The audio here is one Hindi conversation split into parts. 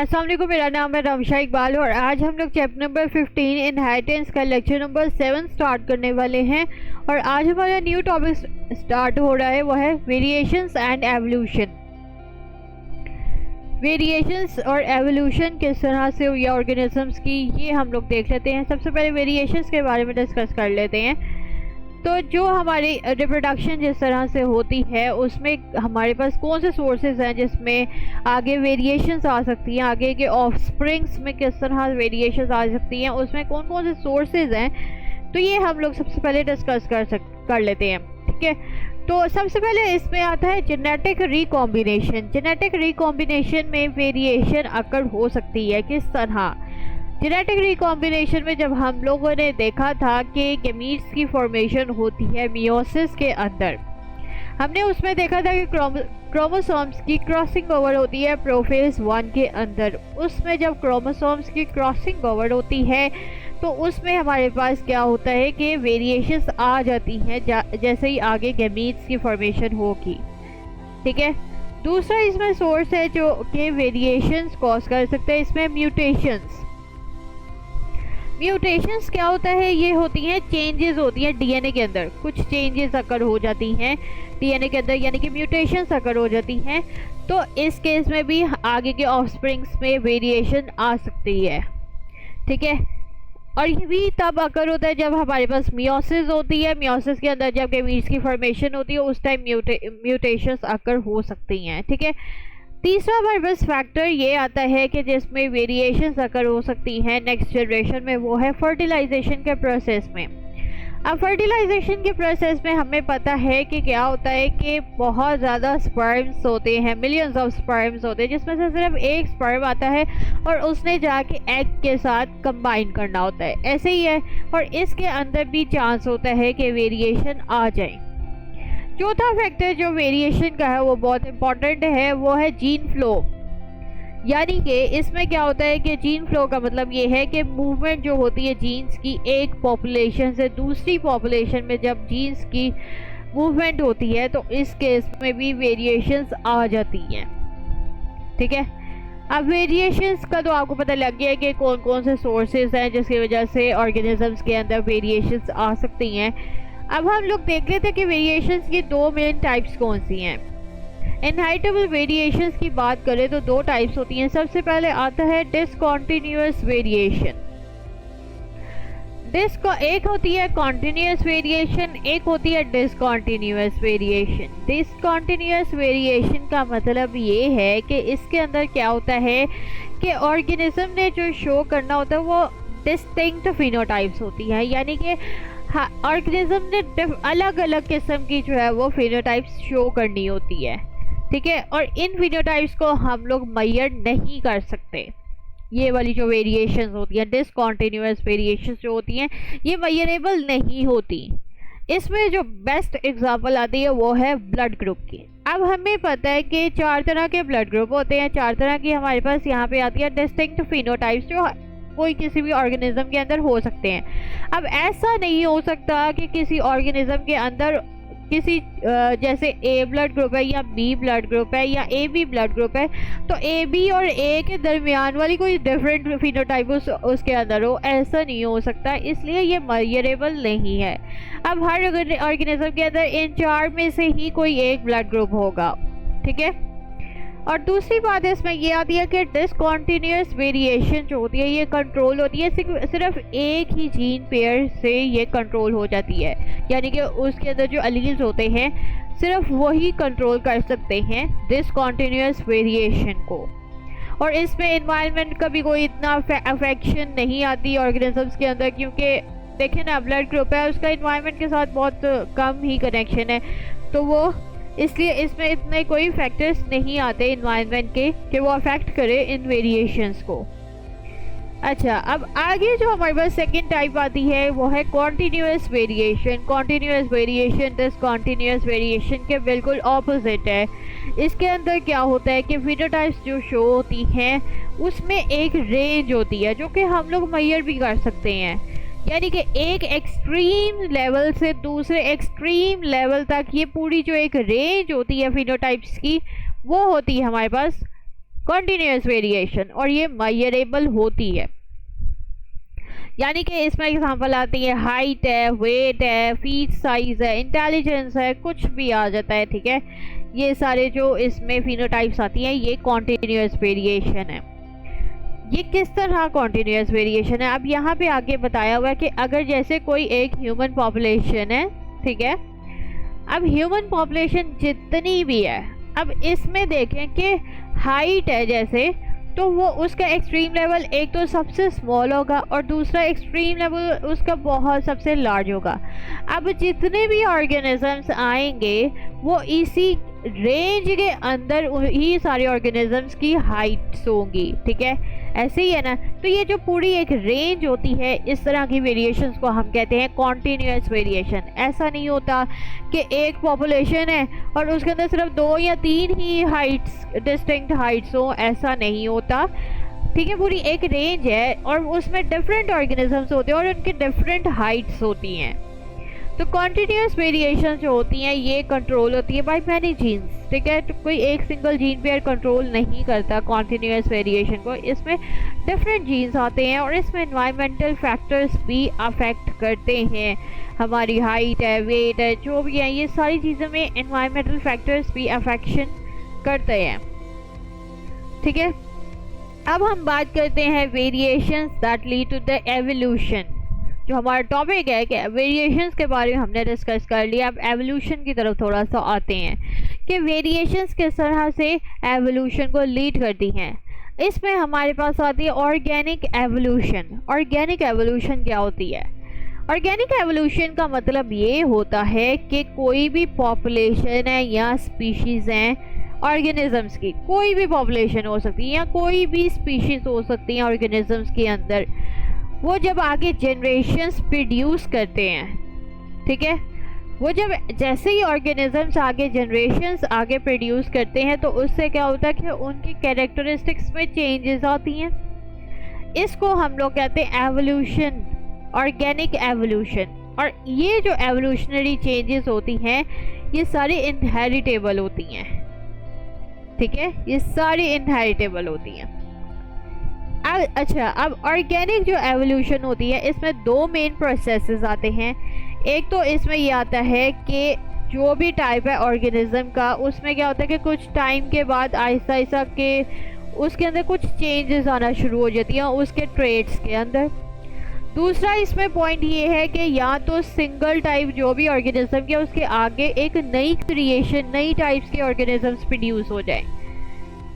अस्सलाम वालेकुम, मेरा नाम है रमशा इकबाल और आज हम लोग चैप्टर नंबर 15 इनहेरिटेंस का लेक्चर नंबर 7 स्टार्ट करने वाले हैं। और आज हमारा न्यू टॉपिक स्टार्ट हो रहा है, वो है वेरिएशंस एंड एवोल्यूशन। वेरिएशंस और एवोल्यूशन किस तरह से हुई ऑर्गेनिजम्स की, ये हम लोग देख लेते हैं। सबसे पहले वेरिएशंस के बारे में डिस्कस कर लेते हैं। तो जो हमारी रिप्रोडक्शन जिस तरह से होती है उसमें हमारे पास कौन से सोर्सेज हैं जिसमें आगे वेरिएशंस आ सकती हैं, आगे के ऑफस्प्रिंग्स में किस तरह वेरिएशंस आ सकती हैं, उसमें कौन कौन से सोर्सेज हैं, तो ये हम लोग सबसे पहले डिस्कस कर लेते हैं। ठीक है, तो सबसे पहले इसमें आता है जेनेटिक रिकॉम्बिनेशन। जेनेटिक रिकॉम्बिनेशन में वेरिएशन अकर हो सकती है। किस तरह? जेनेटिक रिकॉम्बिनेशन में जब हम लोगों ने देखा था कि गैमीट्स की फॉर्मेशन होती है मियोसिस के अंदर, हमने उसमें देखा था कि क्रोमोसोम्स की क्रॉसिंग ओवर होती है प्रोफेज 1 के अंदर। उसमें जब क्रोमोसोम्स की क्रॉसिंग ओवर होती है तो उसमें हमारे पास क्या होता है कि वेरिएशंस आ जाती हैं जैसे ही आगे गैमीट्स की फॉर्मेशन होगी। ठीक है, दूसरा इसमें सोर्स है जो कि वेरिएशंस कॉज कर सकते हैं, इसमें म्यूटेशंस। म्यूटेशंस क्या होता है? ये होती हैं चेंजेस होती हैं डीएनए के अंदर, कुछ चेंजेस अकर हो जाती हैं डीएनए के अंदर, यानी कि म्यूटेशंस अकर हो जाती हैं। तो इस केस में भी आगे के ऑफस्प्रिंग्स में वेरिएशन आ सकती है। ठीक है, और ये भी तब अकर होता है जब हमारे पास मियोसिस होती है। मियोसिस के अंदर जब गैमीट्स की फॉर्मेशन होती है उस टाइम म्यूटेशंस अकर हो सकती हैं। ठीक है, तीसरा हमारे पास फैक्टर ये आता है कि जिसमें वेरिएशंस अकर हो सकती हैं नेक्स्ट जनरेशन में, वो है फर्टिलाइजेशन के प्रोसेस में। अब फर्टिलाइजेशन के प्रोसेस में हमें पता है कि क्या होता है कि बहुत ज़्यादा स्पर्म्स होते हैं, मिलियंस ऑफ स्पर्म्स होते हैं, जिसमें से सिर्फ एक स्पर्म आता है और उसने जाके एग के साथ कंबाइन करना होता है। ऐसे ही है, और इसके अंदर भी चांस होता है कि वेरिएशन आ जाए। चौथा फैक्टर जो वेरिएशन का है वो बहुत इंपॉर्टेंट है, वो है जीन फ्लो। यानी कि इसमें क्या होता है कि जीन फ्लो का मतलब ये है कि मूवमेंट जो होती है जीन्स की एक पॉपुलेशन से दूसरी पॉपुलेशन में, जब जीन्स की मूवमेंट होती है तो इस केस में भी वेरिएशंस आ जाती हैं। ठीक है, अब वेरिएशंस का तो आपको पता लग गया है कि कौन कौन से सोर्सेज हैं जिसकी वजह से ऑर्गेनिजम्स के अंदर वेरिएशंस आ सकती हैं। अब हम लोग देख लेते हैं कि वेरिएशंस की दो मेन टाइप्स कौन सी हैं। इनहेरिटेबल वेरिएशंस की बात करें तो दो टाइप्स होती हैं। सबसे पहले आता है डिसकंटिन्यूअस वेरिएशन। एक होती है कॉन्टिन्यूअस वेरिएशन, एक होती है डिसकंटिन्यूअस वेरिएशन। डिसकंटिन्यूअस वेरिएशन का मतलब ये है कि इसके अंदर क्या होता है कि ऑर्गेनिज्म ने जो शो करना होता है वो डिस्टिंक्ट फिनोटाइप्स होती है, यानी कि ऑर्गेनिज्म ने अलग अलग किस्म की जो है वो फिनोटाइप्स शो करनी होती है। ठीक है, और इन फिनोटाइप्स को हम लोग मेजर नहीं कर सकते। ये वाली जो वेरिएशंस होती हैं, डिसकंटिन्यूअस वेरिएशंस जो होती हैं, ये मेजरेबल नहीं होती। इसमें जो बेस्ट एग्जांपल आती है वो है ब्लड ग्रुप की। अब हमें पता है कि 4 तरह के ब्लड ग्रुप होते हैं, 4 तरह की हमारे पास यहाँ पे आती है डिस्टिंक्ट फिनोटाइप्स जो कोई किसी भी ऑर्गेनिज्म के अंदर हो सकते हैं। अब ऐसा नहीं हो सकता कि किसी ऑर्गेनिज्म के अंदर किसी जैसे ए ब्लड ग्रुप है या बी ब्लड ग्रुप है या ए बी ब्लड ग्रुप है, तो ए बी और ए के दरमियान वाली कोई डिफरेंट फिनोटाइप उसके अंदर हो, ऐसा नहीं हो सकता। इसलिए ये मेजरेबल नहीं है। अब हर ऑर्गेनिज्म के अंदर इन 4 में से ही कोई एक ब्लड ग्रुप होगा। ठीक है, और दूसरी बात इसमें ये आती है कि डिसकंटिन्यूअस वेरिएशन जो होती है ये कंट्रोल होती है सिर्फ एक ही जीन पेयर से, ये कंट्रोल हो जाती है। यानी कि उसके अंदर जो एलील्स होते हैं सिर्फ वही कंट्रोल कर सकते हैं डिसकंटिन्यूअस वेरिएशन को। और इसमें एनवायरनमेंट का भी कोई इतना अफेक्शन नहीं आती ऑर्गेनिजम्स के अंदर, क्योंकि देखें ना, ब्लड ग्रुप है, उसका एनवायरनमेंट के साथ बहुत कम ही कनेक्शन है, तो वो इसलिए इसमें इतने कोई फैक्टर्स नहीं आते इन्वायरमेंट के कि वो अफेक्ट करे इन वेरिएशंस को। अच्छा, अब आगे जो हमारे पास सेकंड टाइप आती है वो है continuous variation. Continuous variation discontinuous variation के बिल्कुल ऑपोजिट है। इसके अंदर क्या होता है कि फिनोटाइप्स जो शो होती हैं उसमें एक रेंज होती है जो कि हम लोग मेजर भी कर सकते हैं। यानी कि एक एक्सट्रीम लेवल से दूसरे एक्सट्रीम लेवल तक ये पूरी जो एक रेंज होती है फिनोटाइप्स की, वो होती है हमारे पास कॉन्टिन्यूस वेरिएशन, और ये मेजरेबल होती है। यानी कि इसमें एग्जांपल आती है हाइट है, वेट है, फीट साइज है, इंटेलिजेंस है, कुछ भी आ जाता है। ठीक है, ये सारे जो इसमें फिनोटाइप्स आती हैं ये कॉन्टिन्यूस वेरिएशन है। ये किस तरह कॉन्टिन्यूस वेरिएशन है, अब यहाँ पे आगे बताया हुआ है कि अगर जैसे कोई एक ह्यूमन पॉपुलेशन है, ठीक है, अब ह्यूमन पॉपुलेशन जितनी भी है, अब इसमें देखें कि हाइट है जैसे, तो वो उसका एक्सट्रीम लेवल एक तो सबसे स्मॉल होगा और दूसरा एक्सट्रीम लेवल उसका बहुत सबसे लार्ज होगा। अब जितने भी ऑर्गेनिजम्स आएंगे वो इसी रेंज के अंदर ही सारे ऑर्गेनिजम्स की हाइट्स होंगी। ठीक है, ऐसे ही है ना। तो ये जो पूरी एक रेंज होती है, इस तरह की वेरिएशंस को हम कहते हैं कॉन्टिन्यूस वेरिएशन। ऐसा नहीं होता कि एक पॉपुलेशन है और उसके अंदर सिर्फ 2 या 3 ही हाइट्स, डिस्टिंक्ट हाइट्स हो, ऐसा नहीं होता। ठीक है, पूरी एक रेंज है और उसमें डिफरेंट ऑर्गेनिजम्स होते हैं और उनकी डिफरेंट हाइट्स होती हैं। तो कॉन्टिन्यूस वेरिएशन जो होती हैं ये कंट्रोल होती है बाय मैनी जीन्स। ठीक है, तो कोई एक सिंगल जीन पेयर कंट्रोल नहीं करता कॉन्टिन्यूस वेरिएशन को, इसमें डिफरेंट जीन्स आते हैं और इसमें एनवायरमेंटल फैक्टर्स भी अफेक्ट करते हैं। हमारी हाइट है, वेट है, जो भी है, ये सारी चीज़ों में एनवायरमेंटल फैक्टर्स भी अफेक्शन करते हैं। ठीक है, अब हम बात करते हैं variations that lead to the evolution. जो हमारा टॉपिक है कि वेरिएशंस के बारे में हमने डिस्कस कर लिया, अब एवोल्यूशन की तरफ थोड़ा सा आते हैं कि वेरिएशंस किस तरह से एवोल्यूशन को लीड करती हैं। इसमें हमारे पास आती है ऑर्गेनिक एवोल्यूशन। ऑर्गेनिक एवोल्यूशन क्या होती है? ऑर्गेनिक एवोल्यूशन का मतलब ये होता है कि कोई भी पॉपुलेशन है या स्पीशीज़ हैं ऑर्गेनिजम्स की, कोई भी पॉपुलेशन हो सकती है या कोई भी स्पीशीज़ हो सकती हैं ऑर्गेनिजम्स के अंदर, वो जब आगे जनरेशंस प्रोड्यूस करते हैं, ठीक है, वो जब जैसे ही ऑर्गेनिजम्स आगे जनरेशंस आगे प्रोड्यूस करते हैं तो उससे क्या होता है कि उनकी कैरेक्टरिस्टिक्स में चेंजेस आती हैं। इसको हम लोग कहते हैं एवोल्यूशन, ऑर्गेनिक एवोल्यूशन। और ये जो एवोल्यूशनरी चेंजेस होती हैं ये सारी इनहेरिटेबल होती हैं। ठीक है, ये सारी इनहेरिटेबल होती हैं। अच्छा, अब ऑर्गेनिक जो एवोल्यूशन होती है इसमें 2 मेन प्रोसेसेस आते हैं। एक तो इसमें ये आता है कि जो भी टाइप है ऑर्गेनिज्म का, उसमें क्या होता है कि कुछ टाइम के बाद आहिस्ता आहिस्ता के उसके अंदर कुछ चेंजेस आना शुरू हो जाती हैं उसके ट्रेट्स के अंदर। दूसरा इसमें पॉइंट ये है कि या तो सिंगल टाइप जो भी ऑर्गेनिज्म के उसके आगे एक नई क्रिएशन, नई टाइप्स के ऑर्गेनिजम्स प्रोड्यूस हो जाए।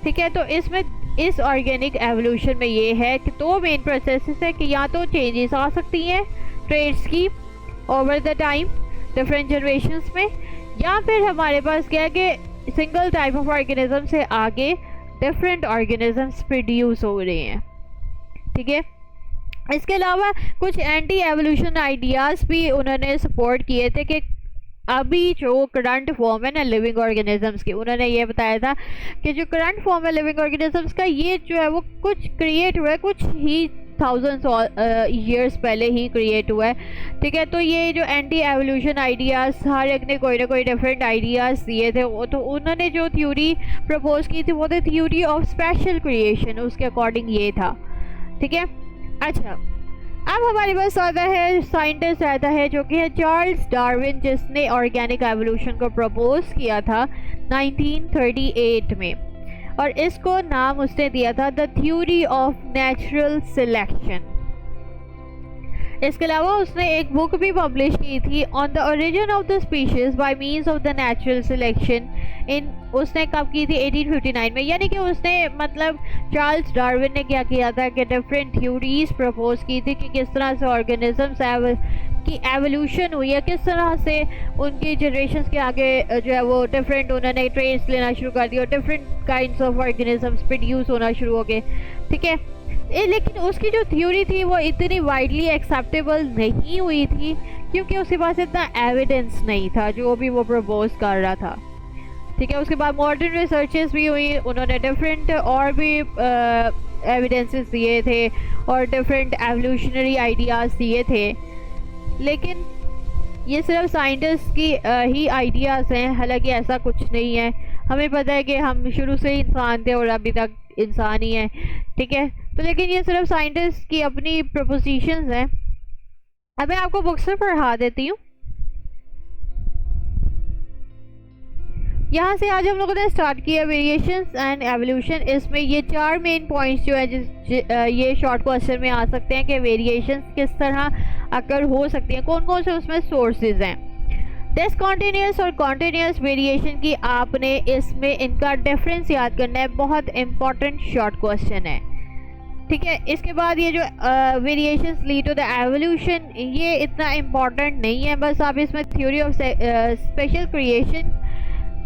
ठीक है, तो इसमें इस ऑर्गेनिक एवोल्यूशन में ये है कि 2 मेन प्रोसेसेस है कि या तो चेंजेस आ सकती हैं ट्रेड्स की over the time different generations में, या फिर हमारे पास क्या है कि सिंगल टाइप ऑफ ऑर्गेनिज्म से आगे डिफरेंट ऑर्गेनिजम्स प्रोड्यूस हो रहे हैं। ठीक है, इसके अलावा कुछ एंटी एवोल्यूशन आइडियाज़ भी उन्होंने सपोर्ट किए थे कि अभी जो करंट फॉर्म है ना लिविंग ऑर्गेनिजम्स की, उन्होंने ये बताया था कि जो करंट फॉर्म है लिविंग ऑर्गेनिजम्स का, ये जो है वो कुछ क्रिएट हुआ है, कुछ ही थाउजेंड्स ईयर्स पहले ही क्रिएट हुआ है। ठीक है, तो ये जो एंटी एवोल्यूशन आइडियाज़, हर एक ने कोई ना कोई डिफरेंट आइडियाज़ दिए थे। तो उन्होंने जो थ्योरी प्रपोज की थी वो थी थ्योरी ऑफ स्पेशल क्रिएशन, उसके अकॉर्डिंग ये था। ठीक है, अच्छा, अब हमारे पास आता है साइंटिस्ट आता है जो कि है चार्ल्स डार्विन, जिसने ऑर्गेनिक एवोल्यूशन को प्रपोज किया था 1938 में, और इसको नाम उसने दिया था the theory of natural selection. इसके अलावा उसने एक बुक भी पब्लिश की थी on the origin of the species by means of the natural selection in, उसने कब की थी 1859 में। यानी कि उसने मतलब चार्ल्स डार्विन ने क्या किया था कि डिफरेंट थ्योरीज प्रपोज की थी कि किस तरह से ऑर्गेनिजम्स की एवोल्यूशन हुई है, किस तरह से उनकी जनरेशंस के आगे जो है वो डिफरेंट उन्होंने ट्रेड्स लेना शुरू कर दिया और different kinds of organisms produce होना शुरू हो गए। ठीक है, लेकिन उसकी जो थ्योरी थी वो इतनी वाइडली एक्सेप्टेबल नहीं हुई थी क्योंकि उसके पास इतना एविडेंस नहीं था जो भी वो प्रपोज कर रहा था। ठीक है, उसके बाद मॉडर्न रिसर्चेस भी हुई, उन्होंने डिफरेंट और भी एविडेंसेस दिए थे और डिफरेंट एवोल्यूशनरी आइडियाज़ दिए थे, लेकिन ये सिर्फ साइंटिस्ट की ही आइडियाज़ हैं। हालांकि ऐसा कुछ नहीं है, हमें पता है कि हम शुरू से ही इंसान थे और अभी तक इंसान ही है, ठीक है। तो लेकिन ये सिर्फ साइंटिस्ट की अपनी प्रपोजिशंस हैं। अब मैं आपको बुक से पढ़ा देती हूँ। यहाँ से आज हम लोगों ने स्टार्ट किया वेरिएशंस एंड एवोल्यूशन। इसमें ये 4 मेन पॉइंट्स जो है ये शॉर्ट क्वेश्चन में आ सकते हैं कि वेरिएशंस किस तरह अकर हो सकती हैं, कौन कौन से उसमें सोर्सेज हैं। डिसकंटिन्यूअस और कॉन्टिन्यूअस वेरिएशन की आपने इसमें इनका डिफरेंस याद करना है, बहुत इंपॉर्टेंट शॉर्ट क्वेश्चन है, ठीक है। इसके बाद ये जो variations lead to the evolution, ये इतना इम्पॉर्टेंट नहीं है, बस आप इसमें थ्योरी ऑफ स्पेशल क्रिएशन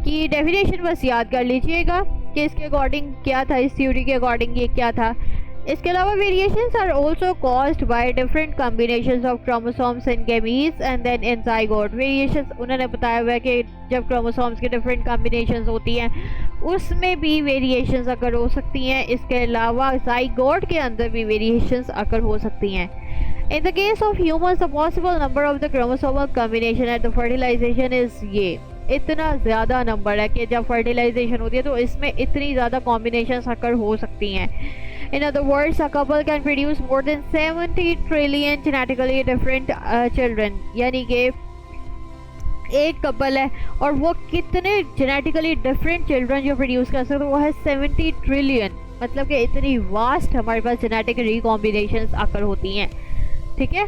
की डेफिनेशन बस याद कर लीजिएगा कि इसके अकॉर्डिंग क्या था, इस थ्योरी के अकॉर्डिंग ये क्या था। इसके अलावा variations are also caused by different combinations of chromosomes in gametes and then in zygote. Variations उन्होंने बताया हुआ है कि जब क्रोमोसोम्स की डिफरेंट कॉम्बिनेशंस होती हैं उसमें भी वेरिएशंस अकर हो सकती हैं। इसके अलावा जाइगोट के अंदर भी वेरिएशंस अकर हो सकती हैं। In the case of humans, the possible number of the chromosomal combination at the fertilization is ये इतना ज़्यादा नंबर है कि जब फर्टिलाइजेशन होती है तो इसमें इतनी ज़्यादा कॉम्बिनेशंस अकर हो सकती हैं। In other words, a couple can produce more than 70 trillion genetically different children। यानी कि एक कपल है और वो कितने जेनेटिकली डिफरेंट चिल्ड्रन जो प्रोड्यूस कर सकते हैं, वो है 70 ट्रिलियन। मतलब कि इतनी वास्ट हमारे पास जेनेटिक रिकॉम्बिनेशंस आकर होती हैं, ठीक है,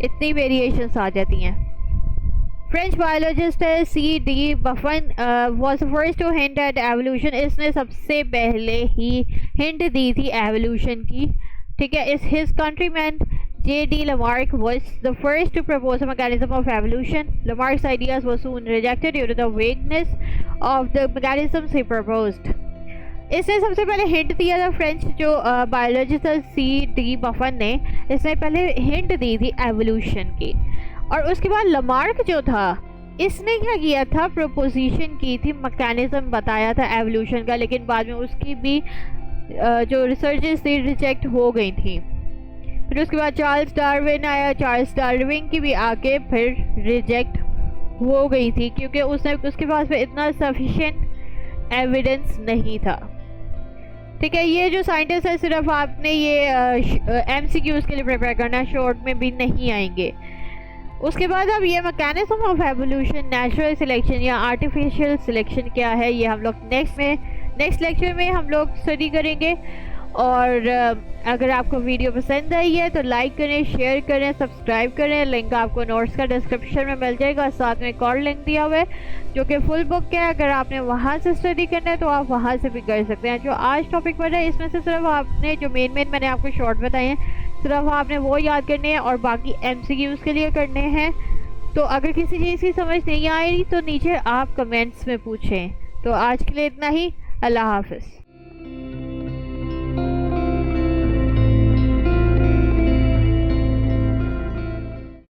इतनी वेरिएशंस आ जाती हैं। फ्रेंच बायोलॉजिस्ट है C.D. Buffon was first to hint at evolution. इसने सबसे पहले ही हिंट दी थी एवोल्यूशन की, ठीक है। इस his countryman J.D. Lamarck was the first to propose a mechanism of evolution. Lamarck's ideas were soon rejected due to the vagueness of the mechanisms he proposed. इसने सबसे पहले हिंट दिया था, फ्रेंच जो बायोलॉजिस्ट C.D. Buffon ने, इसने पहले हिंट दी थी एवोल्यूशन की। और उसके बाद लमार्क जो था, इसने क्या किया था, प्रोपोजिशन की थी, मैकेनिज्म बताया था एवोल्यूशन का, लेकिन बाद में उसकी भी जो रिसर्चेस थी रिजेक्ट हो गई थी। फिर उसके बाद चार्ल्स डार्विन आया, चार्ल्स डार्विन की भी आके फिर रिजेक्ट हो गई थी क्योंकि उसके पास में इतना सफिशिएंट एविडेंस नहीं था, ठीक है। ये जो साइंटिस्ट है सिर्फ आपने ये MCQs के लिए प्रिपेयर करना, शॉर्ट में भी नहीं आएंगे। उसके बाद अब ये mechanism of evolution, natural selection या आर्टिफिशियल सिलेक्शन क्या है, ये हम लोग नेक्स्ट लेक्चर में हम लोग स्टडी करेंगे। और अगर आपको वीडियो पसंद आई है तो लाइक करें, शेयर करें, सब्सक्राइब करें। लिंक आपको नोट्स का डिस्क्रिप्शन में मिल जाएगा, साथ में एक और लिंक दिया हुआ है जो कि फुल बुक है। अगर आपने वहाँ से स्टडी करना है तो आप वहाँ से भी कर सकते हैं। जो आज टॉपिक पढ़ा है इसमें से सिर्फ आपने जो मेन मैंने आपको शॉर्ट बताए हैं, सिर्फ आपने वो याद करने हैं और बाकी MCQs के लिए करने हैं। तो अगर किसी चीज़ की समझ नहीं आई तो नीचे आप कमेंट्स में पूछें। तो आज के लिए इतना ही, अल्लाह हाफिज़।